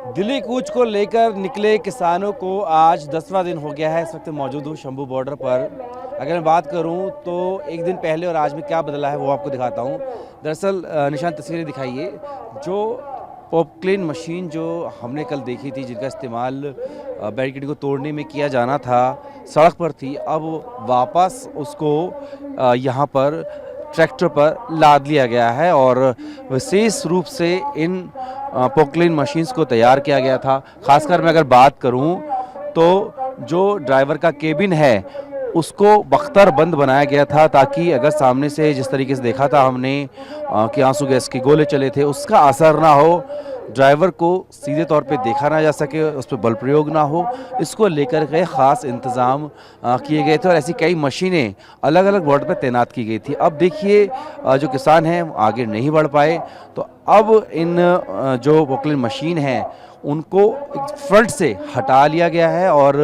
दिल्ली कूच को लेकर निकले किसानों को आज 10वां दिन हो गया है। इस वक्त मौजूद हूँ शंभू बॉर्डर पर। अगर मैं बात करूँ तो एक दिन पहले और आज में क्या बदला है वो आपको दिखाता हूँ। दरअसल निशान तस्वीरें दिखाइए, जो पॉपक्लेन मशीन जो हमने कल देखी थी, जिनका इस्तेमाल बैरिकेड को तोड़ने में किया जाना था, सड़क पर थी। अब वापस उसको यहाँ पर ट्रैक्टर पर लाद लिया गया है और विशेष रूप से इन पॉपक्लेन मशीन्स को तैयार किया गया था। खासकर मैं अगर बात करूं तो जो ड्राइवर का केबिन है उसको बख्तर बंद बनाया गया था, ताकि अगर सामने से जिस तरीके से देखा था हमने कि आंसू गैस के गोले चले थे, उसका असर ना हो, ड्राइवर को सीधे तौर पे देखा ना जा सके, उस पर बल प्रयोग ना हो, इसको लेकर के ख़ास इंतज़ाम किए गए थे और ऐसी कई मशीनें अलग अलग बॉर्डर पर तैनात की गई थी। अब देखिए जो किसान हैं आगे नहीं बढ़ पाए, तो अब इन जो पॉपक्लेन मशीन है उनको फ्रंट से हटा लिया गया है और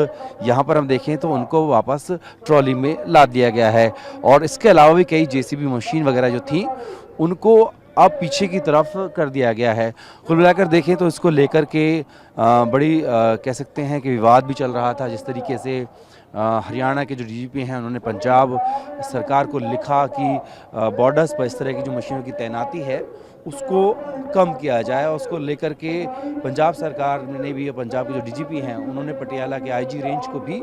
यहाँ पर हम देखें तो उनको वापस ट्रॉली में लाद दिया गया है। और इसके अलावा भी कई जेसीबी मशीन वगैरह जो थी उनको अब पीछे की तरफ कर दिया गया है। कुल मिलाकर देखें तो इसको लेकर के बड़ी कह सकते हैं कि विवाद भी चल रहा था। जिस तरीके से हरियाणा के जो डीजीपी हैं उन्होंने पंजाब सरकार को लिखा कि बॉर्डर्स पर इस तरह की जो मशीनों की तैनाती है उसको कम किया जाए, और उसको लेकर के पंजाब सरकार ने भी, पंजाब के जो डीजीपी हैं उन्होंने पटियाला के आईजी रेंज को भी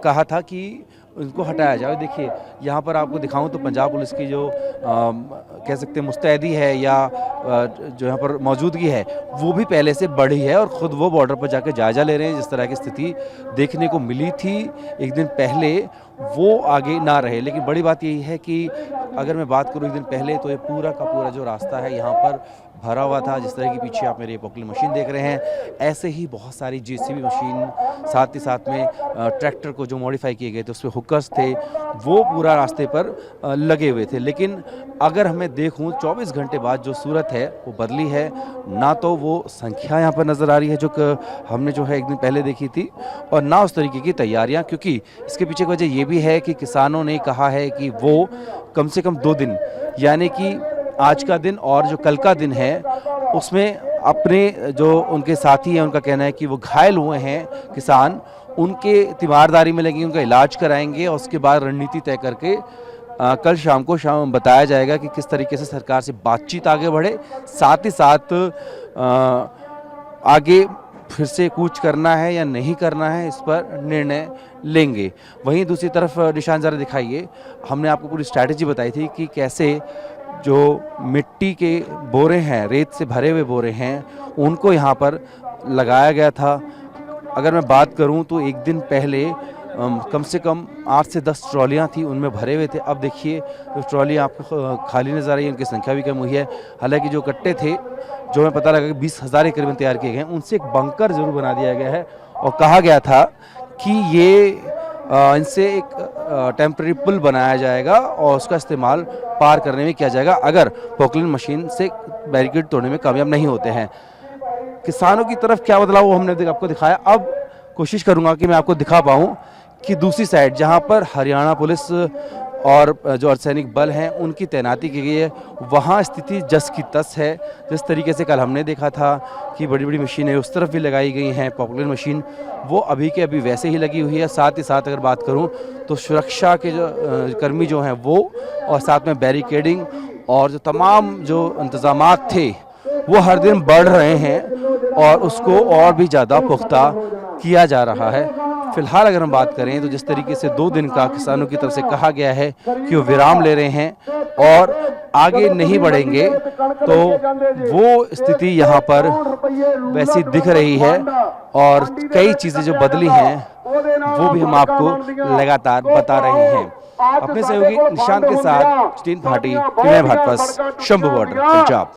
कहा था कि उनको हटाया जाए। देखिए यहाँ पर आपको दिखाऊं तो पंजाब पुलिस की जो कह सकते हैं मुस्तैदी है या जो यहाँ पर मौजूदगी है वो भी पहले से बढ़ी है और ख़ुद वो बॉर्डर पर जाकर जायज़ा ले रहे हैं। जिस तरह की स्थिति देखने को मिली थी एक दिन पहले, वो आगे ना रहे। लेकिन बड़ी बात यही है कि अगर मैं बात करूँ एक दिन पहले, तो ये पूरा का पूरा जो रास्ता है यहाँ पर भरा हुआ था। जिस तरह की पीछे आप मेरे पॉपक्लेन मशीन देख रहे हैं, ऐसे ही बहुत सारी जेसीबी मशीन, साथ ही साथ में ट्रैक्टर को जो मॉडिफाई किए गए थे उसमें हुकर्स थे, वो पूरा रास्ते पर लगे हुए थे। लेकिन अगर हमें देखूं 24 घंटे बाद जो सूरत है वो बदली है। ना तो वो संख्या यहाँ पर नज़र आ रही है जो हमने जो है एक दिन पहले देखी थी, और ना उस तरीके की तैयारियाँ, क्योंकि इसके पीछे की वजह ये भी है कि किसानों ने कहा है कि वो कम से कम 2 दिन, यानी कि आज का दिन और जो कल का दिन है, उसमें अपने जो उनके साथी हैं उनका कहना है कि वो घायल हुए हैं किसान, उनके तीमारदारी में लगेंगे, उनका इलाज कराएंगे और उसके बाद रणनीति तय करके कल शाम को बताया जाएगा कि किस तरीके से सरकार से बातचीत आगे बढ़े। साथ ही साथ आगे फिर से कूच करना है या नहीं करना है, इस पर निर्णय लेंगे। वहीं दूसरी तरफ निशान ज़रा दिखाइए, हमने आपको पूरी स्ट्रैटेजी बताई थी कि कैसे जो मिट्टी के बोरे हैं, रेत से भरे हुए बोरे हैं, उनको यहाँ पर लगाया गया था। अगर मैं बात करूँ तो एक दिन पहले कम से कम 8 से 10 ट्रॉलियाँ थी, उनमें भरे हुए थे। अब देखिए जो ट्रॉलियाँ आपको खाली नज़र आ रही है, उनकी संख्या भी कम हुई है। हालांकि जो कट्टे थे, जो हमें पता लगा कि 20,000 के करीबन तैयार किए गए हैं, उनसे एक बंकर ज़रूर बना दिया गया है और कहा गया था कि ये इनसे एक टेम्परेरी पुल बनाया जाएगा और उसका इस्तेमाल पार करने में किया जाएगा अगर पॉपक्लेन मशीन से बैरिकेड तोड़ने में कामयाब नहीं होते हैं। किसानों की तरफ क्या बदलाव वो हमने आपको दिखाया। अब कोशिश करूंगा कि मैं आपको दिखा पाऊँ कि दूसरी साइड जहां पर हरियाणा पुलिस और जो अर्धसैनिक बल हैं उनकी तैनाती की गई है, वहां स्थिति जस की तस है। जिस तरीके से कल हमने देखा था कि बड़ी बड़ी मशीनें उस तरफ भी लगाई गई हैं, पॉपक्लेन मशीन वो अभी के अभी वैसे ही लगी हुई है। साथ ही साथ अगर बात करूं तो सुरक्षा के जो कर्मी जो हैं वो, और साथ में बैरिकेडिंग और जो तमाम जो इंतजामात थे वो हर दिन बढ़ रहे हैं और उसको और भी ज़्यादा पुख्ता किया जा रहा है। फिलहाल अगर हम बात करें तो जिस तरीके से 2 दिन का किसानों की तरफ से कहा गया है कि वो विराम ले रहे हैं और आगे नहीं बढ़ेंगे, तो वो स्थिति यहाँ पर वैसी दिख रही है और कई चीज़ें जो बदली हैं वो भी हम आपको लगातार बता रहे हैं। अपने सहयोगी निशांत के साथ जितेंद्र भाटी, भारत, शंभू बॉर्डर, पंजाब।